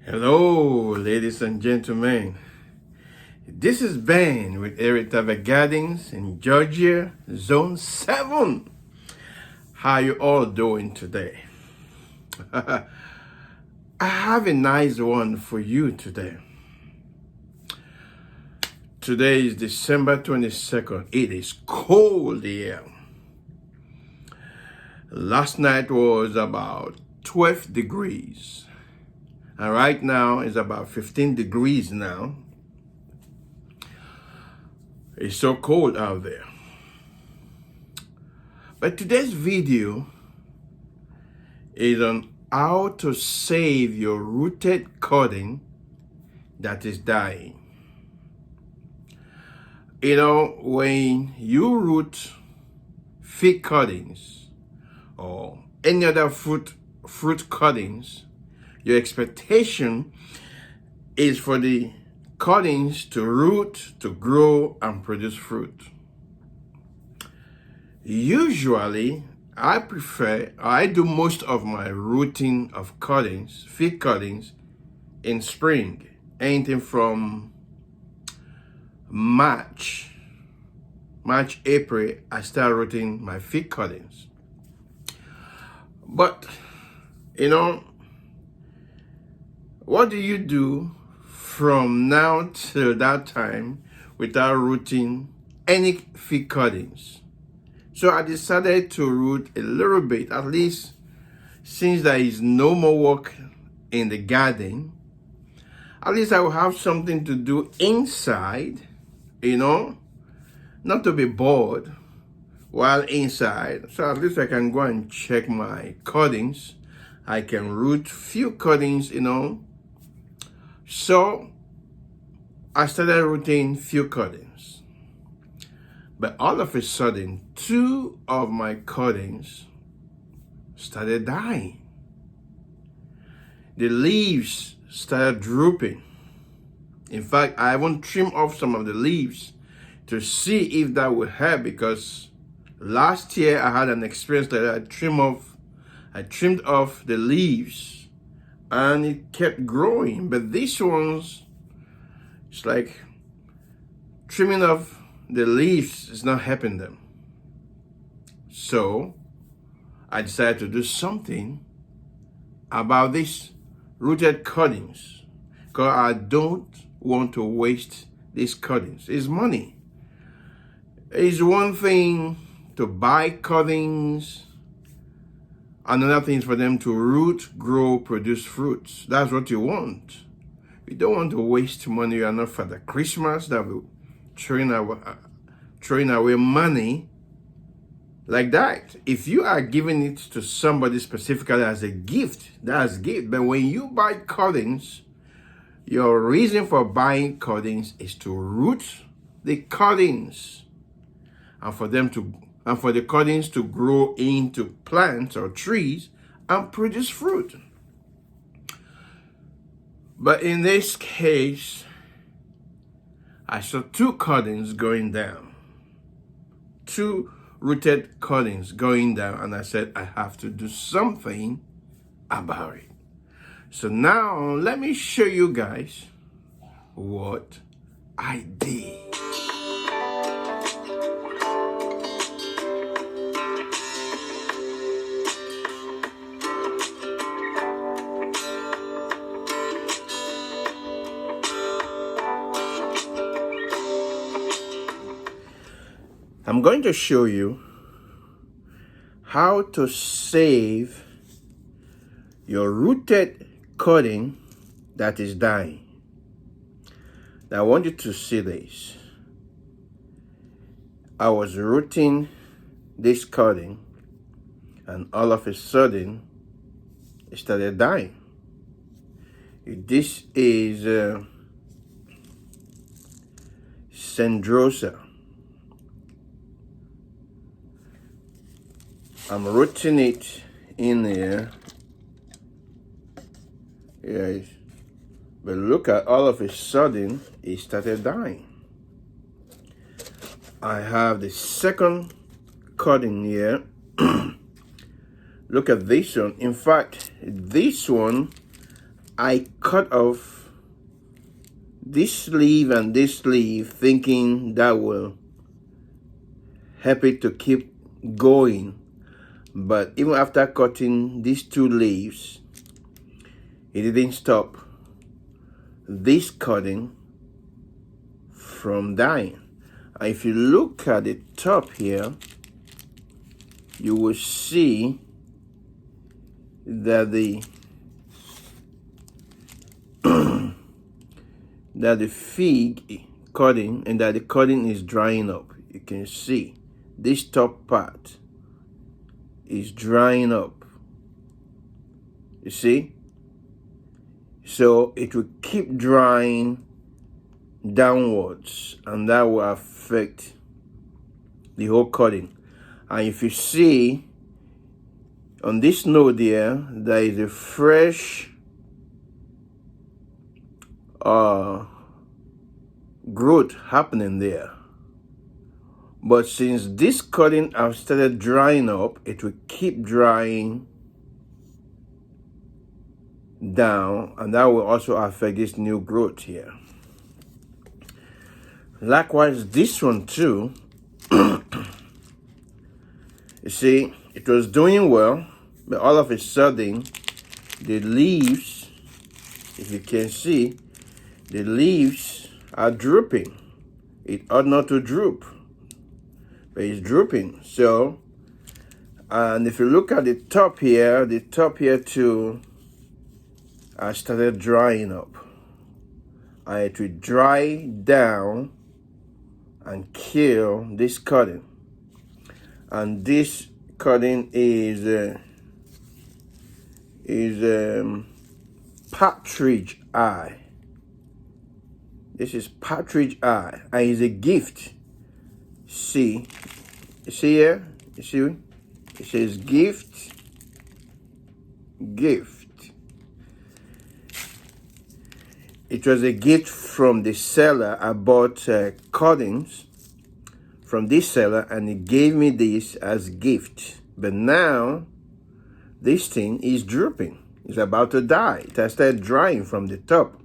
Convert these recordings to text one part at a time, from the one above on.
Hello, ladies and gentlemen. This is Ben with Eritava Gardens in Georgia, Zone 7. How you all doing today? I have a nice one for you today. Today is December 22nd. It is cold here. Last night was about 12 degrees. And right now it's about 15 degrees now. It's so cold out there. But today's video is on how to save your rooted cutting that is dying. You know, when you root fig cuttings or any other fruit cuttings, your expectation is for the cuttings to root, to grow, and produce fruit. Usually, I do most of my rooting of cuttings, fig cuttings, in spring. Anything from March, April, I start rooting my fig cuttings. But, you know, what do you do from now till that time without rooting any fig cuttings? So I decided to root a little bit, at least since there is no more work in the garden. At least I will have something to do inside, you know, not to be bored while inside. So at least I can go and check my cuttings. I can root few cuttings, you know. So I started rooting few cuttings. But all of a sudden, two of my cuttings started dying. The leaves started drooping. In fact, I even trimmed off some of the leaves to see if that would help, because last year I had an experience that I trimmed off the leaves and it kept growing. But these ones, it's like trimming off the leaves is not helping them. So I decided to do something about these rooted cuttings, because I don't want to waste these cuttings. It's money. It's one thing to buy cuttings, another thing is for them to root, grow, produce fruits. That's what you want. You don't want to waste money. You are not Father Christmas that will throwing away money like that. If you are giving it to somebody specifically as a gift, that's gift. But when you buy cuttings, your reason for buying cuttings is to root the cuttings and for the cuttings to grow into plants or trees and produce fruit. But in this case, I saw two cuttings going down. Two rooted cuttings going down, and I said, I have to do something about it. So now, let me show you guys what I did. I'm going to show you how to save your rooted cutting that is dying. Now I want you to see this. I was rooting this cutting and all of a sudden it started dying. This is Sandrosa. I'm rooting it in there. Yes. But look at, all of a sudden, it started dying. I have the second cutting here. Look at this one. In fact, this one I cut off this sleeve and this sleeve, thinking that will help it to keep going. But even after cutting these two leaves, it didn't stop this cutting from dying. And if you look at the top here, you will see that the that the fig cutting and that the cutting is drying up. You can see this top part is drying up. You see? So it will keep drying downwards, and that will affect the whole cutting. And if you see on this node here, there is a fresh growth happening there. But since this cutting have started drying up, it will keep drying down, and that will also affect this new growth here. Likewise, this one too. You see, it was doing well, but all of a sudden, the leaves, if you can see, the leaves are drooping. It ought not to droop, but it's drooping. So, and if you look at the top here too, I started drying up. And it will dry down and kill this cutting. And this cutting is partridge eye. This is partridge eye, and it's a gift. See, you see here? You see? It says gift, gift. It was a gift from the seller. I bought cuttings from this seller, and he gave me this as gift. But now, this thing is drooping. It's about to die. It has started drying from the top.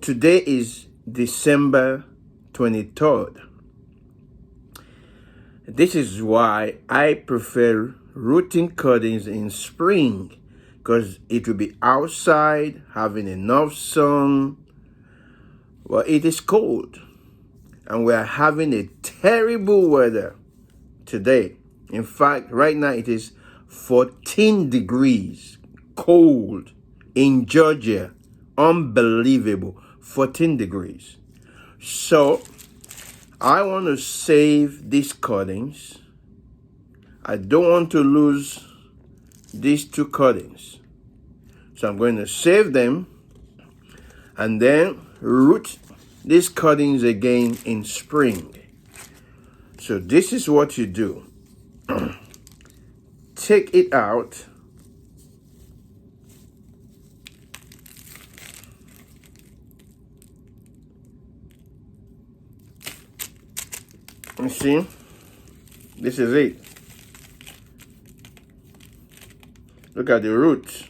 Today is December 23rd. This is why I prefer rooting cuttings in spring, because it will be outside, having enough sun. Well, it is cold, and we are having a terrible weather today. In fact, right now it is 14 degrees cold in Georgia. Unbelievable. 14 degrees. So I want to save these cuttings. I don't want to lose these two cuttings. So I'm going to save them and then root these cuttings again in spring. So this is what you do. Take it out. You see, this is it. Look at the roots.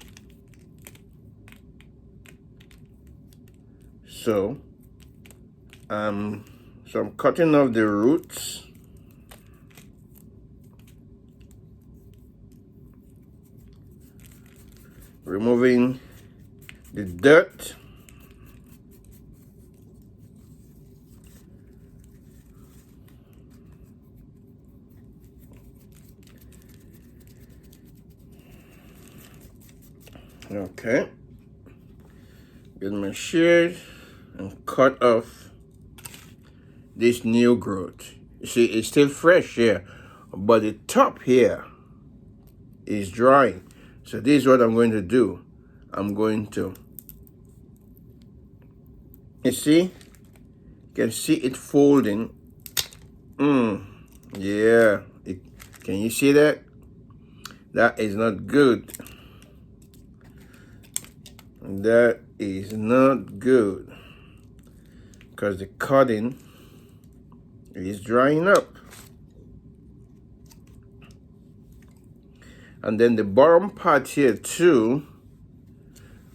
So I'm cutting off the roots. Removing the dirt. Okay. Get my shears and cut off this new growth. You see, it's still fresh here, but the top here is drying. So this is what I'm going to do. I'm going to, you see, you can see it folding. Yeah, can you see that? That is not good. That is not good, because the cutting is drying up. And then the bottom part here too,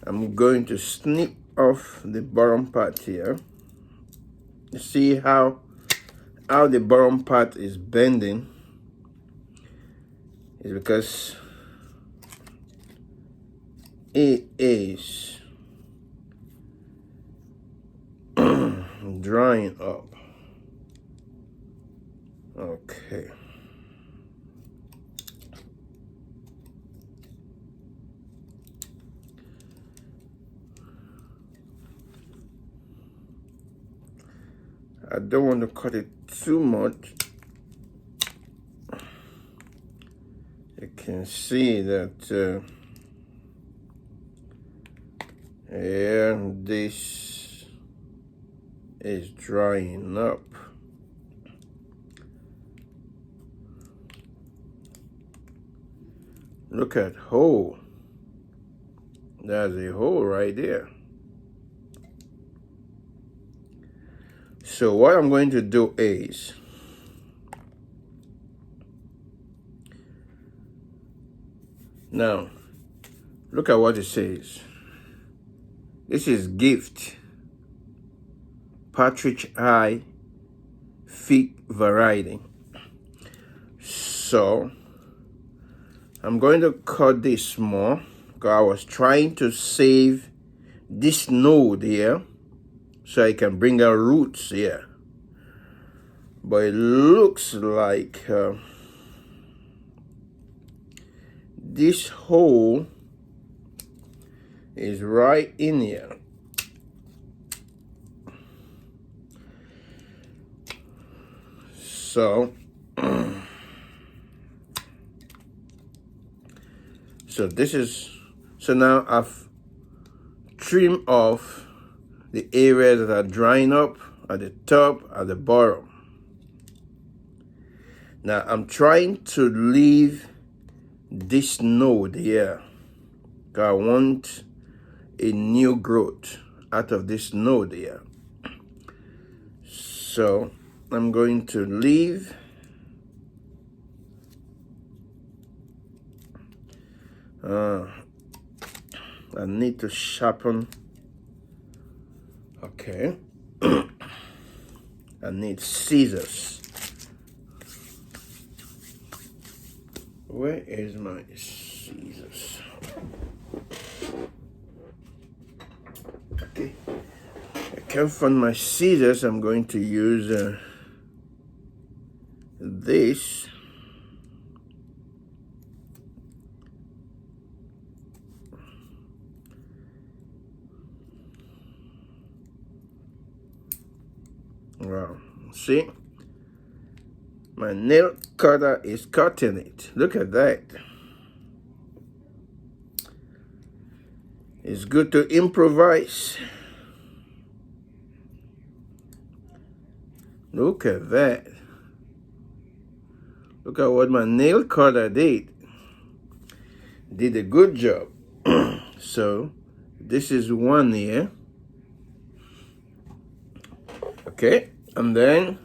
I'm going to snip off the bottom part here. You see how the bottom part is bending? It's because it is drying up. Okay. I don't want to cut it too much. You can see that this is drying up. Look at hole. There's a hole right there. So what I'm going to do is now look at what it says. This is gift partridge eye fig variety. So I'm going to cut this more because I was trying to save this node here so I can bring out roots here. But it looks like this hole is right in here. So so now I've trimmed off the areas that are drying up at the top, at the bottom. Now I'm trying to leave this node here. I want a new growth out of this node here. So I'm going to leave I need to sharpen. Okay. I need scissors. Where is my scissors? Okay. I can't find my scissors. I'm going to use this. Wow. See? My nail cutter is cutting it. Look at that. It's good to improvise. Look at that. Look at what my nail cutter did. Did a good job. So this is one here. Okay, and then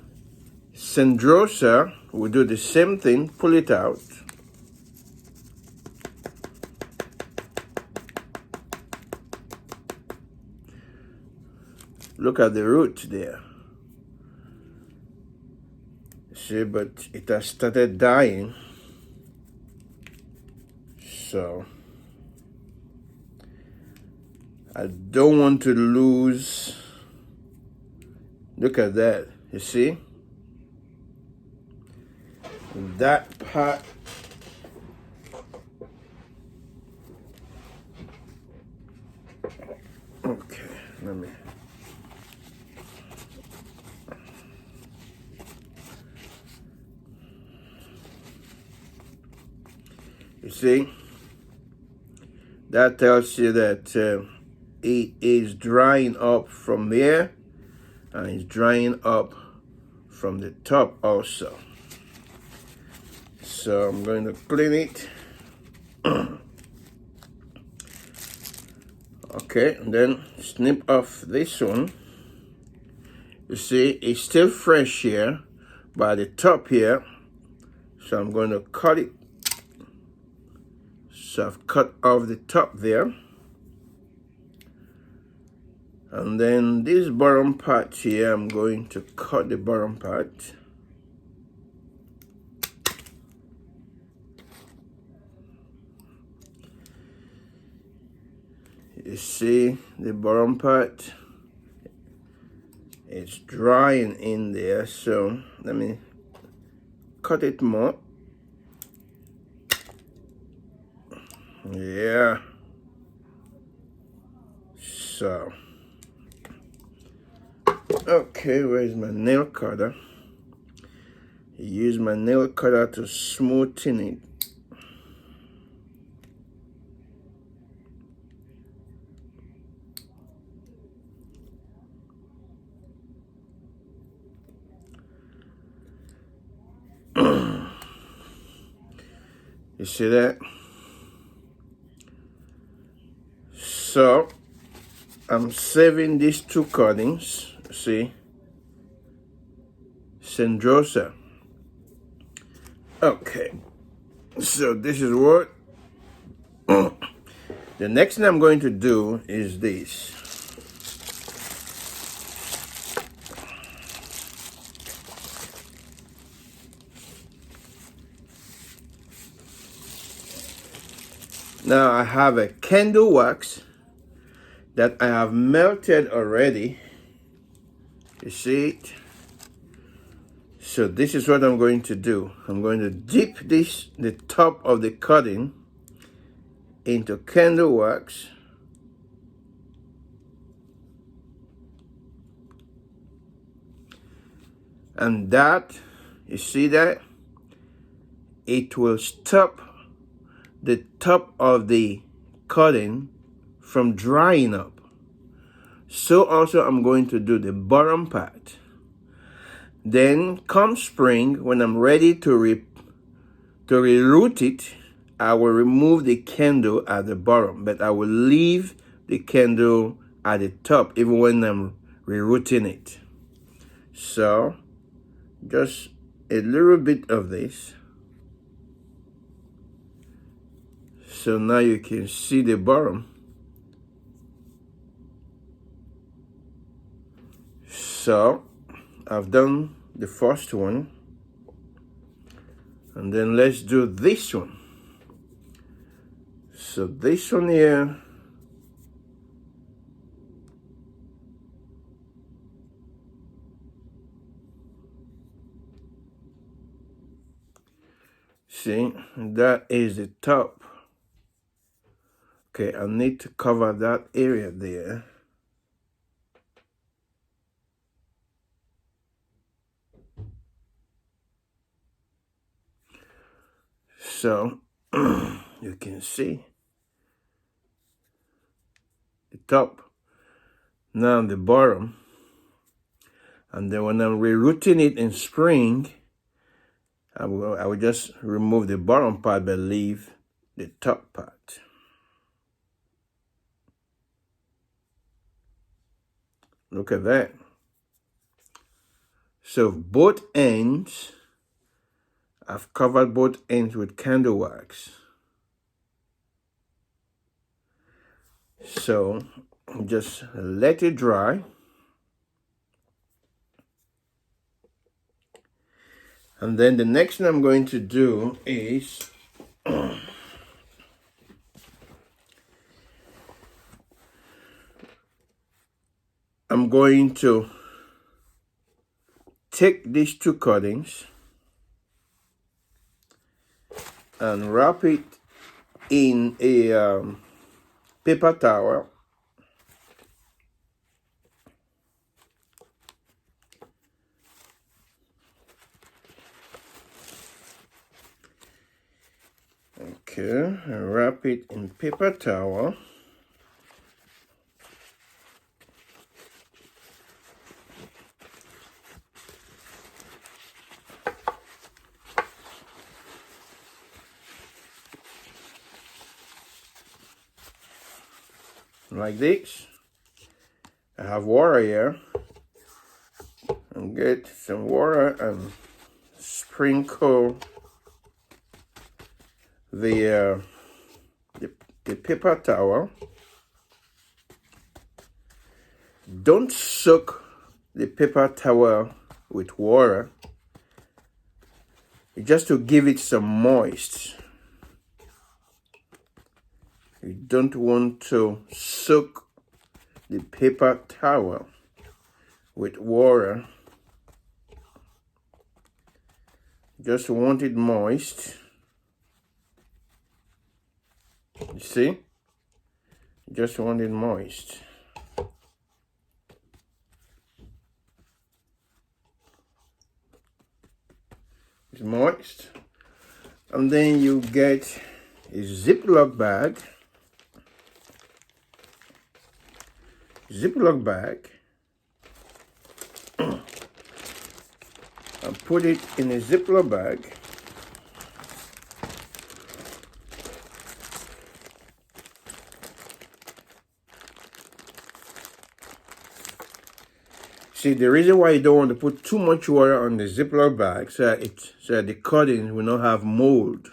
Sandrosa will do the same thing, pull it out. Look at the root there. See, but it has started dying. So I don't want to lose. Look at that, you see? That part. Okay, let me. You see? That tells you that it is drying up from there. And it's drying up from the top also. So I'm going to clean it. Okay, and then snip off this one. You see, it's still fresh here by the top here. So I'm going to cut it. So I've cut off the top there. And then this bottom part here, I'm going to cut the bottom part. You see the bottom part? It's drying in there, so let me cut it more. Yeah. So, okay, where's my nail cutter? Use my nail cutter to smoothen it. You see that? So, I'm saving these two cuttings, see? Sandrosa. Okay, so this is what the next thing I'm going to do is this. Now I have a candle wax that I have melted already. You see it? So this is what I'm going to do. I'm going to dip the top of the cutting into candle wax. And that, you see that? It will stop the top of the cutting from drying up. So also I'm going to do the bottom part. Then come spring, when I'm ready to reroute it, I will remove the candle at the bottom, but I will leave the candle at the top even when I'm rerouting it. So just a little bit of this. So now you can see the bottom. So I've done the first one. And then let's do this one. So this one here, see, that is the top. Okay, I need to cover that area there. So you can see the top, now the bottom. And then when I'm rerouting it in spring, I will just remove the bottom part but leave the top part. Look at that. So both ends, I've covered both ends with candle wax. So just let it dry. And then the next thing I'm going to do is I'm going to take these two cuttings and wrap it in a paper towel. Okay, and wrap it in paper towel. Like this. I have water here. And get some water and sprinkle the paper towel. Don't soak the paper towel with water, just to give it some moist. You don't want to soak the paper towel with water. Just want it moist. You see? Just want it moist. It's moist. And then you get a Ziploc bag. And put it in a Ziploc bag. See, the reason why you don't want to put too much water on the Ziploc bag so that the cuttings will not have mold.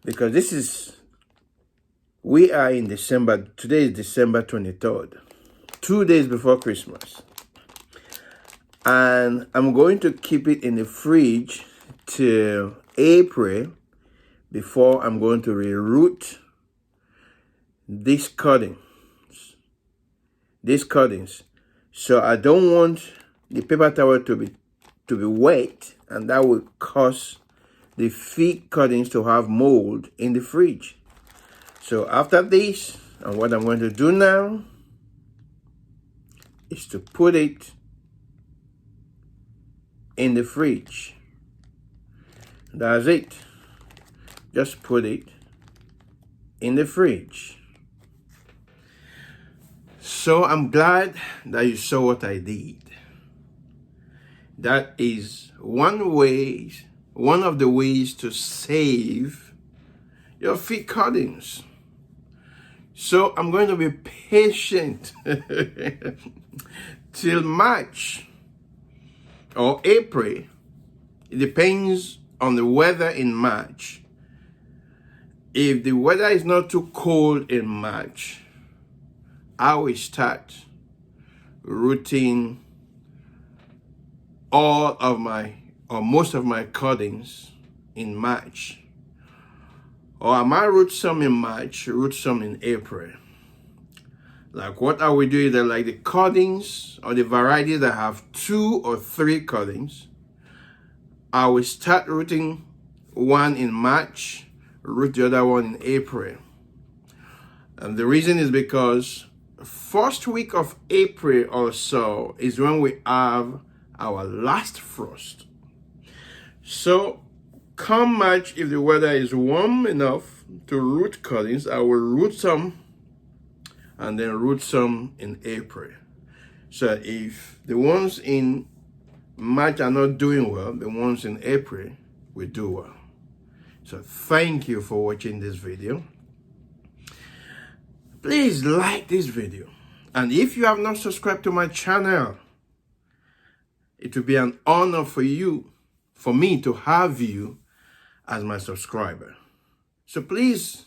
Because we are in December. Today is December 23rd, 2 days before Christmas. And I'm going to keep it in the fridge till April before I'm going to reroot these cuttings. So I don't want the paper towel to be wet, and that will cause the fig cuttings to have mold in the fridge. So after this, and what I'm going to do now is to put it in the fridge. That's it. Just put it in the fridge. So I'm glad that you saw what I did. That is one of the ways to save your fig cuttings. So I'm going to be patient till March or April. It depends on the weather in March. If the weather is not too cold in March, I will start rooting most of my cuttings in March. Or I might root some in March, root some in April. Like what I will do is that, like the cuttings or the varieties that have 2 or 3 cuttings, I will start rooting one in March, root the other one in April. And the reason is because first week of April or so is when we have our last frost. So come March, if the weather is warm enough to root cuttings, I will root some and then root some in April. So if the ones in March are not doing well, the ones in April will do well. So thank you for watching this video. Please like this video. And if you have not subscribed to my channel, it will be an honor for me to have you as my subscriber. So please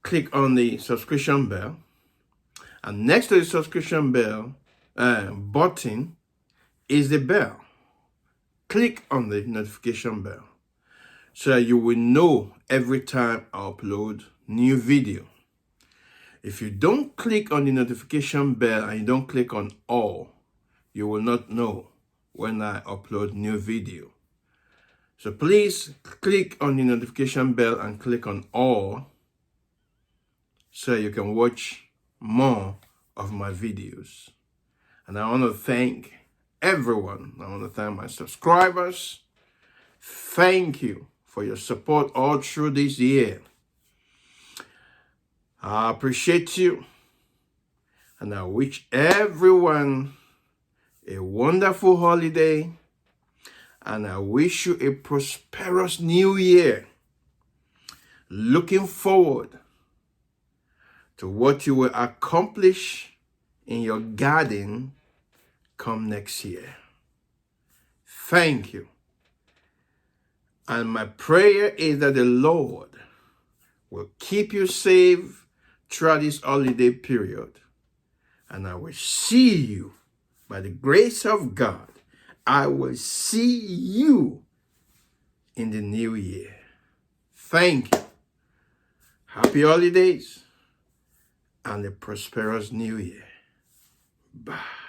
click on the subscription bell. And next to the subscription bell button is the bell. Click on the notification bell so that you will know every time I upload new video. If you don't click on the notification bell and you don't click on all, you will not know when I upload new video. So please click on the notification bell and click on all so you can watch more of my videos. And I want to thank everyone. I want to thank my subscribers. Thank you for your support all through this year. I appreciate you, and I wish everyone a wonderful holiday, and I wish you a prosperous new year. Looking forward to what you will accomplish in your garden come next year. Thank you. And my prayer is that the Lord will keep you safe throughout this holiday period, And I will see you, by the grace of God, I will see you in the new year. Thank you. Happy holidays and a prosperous new year. Bye.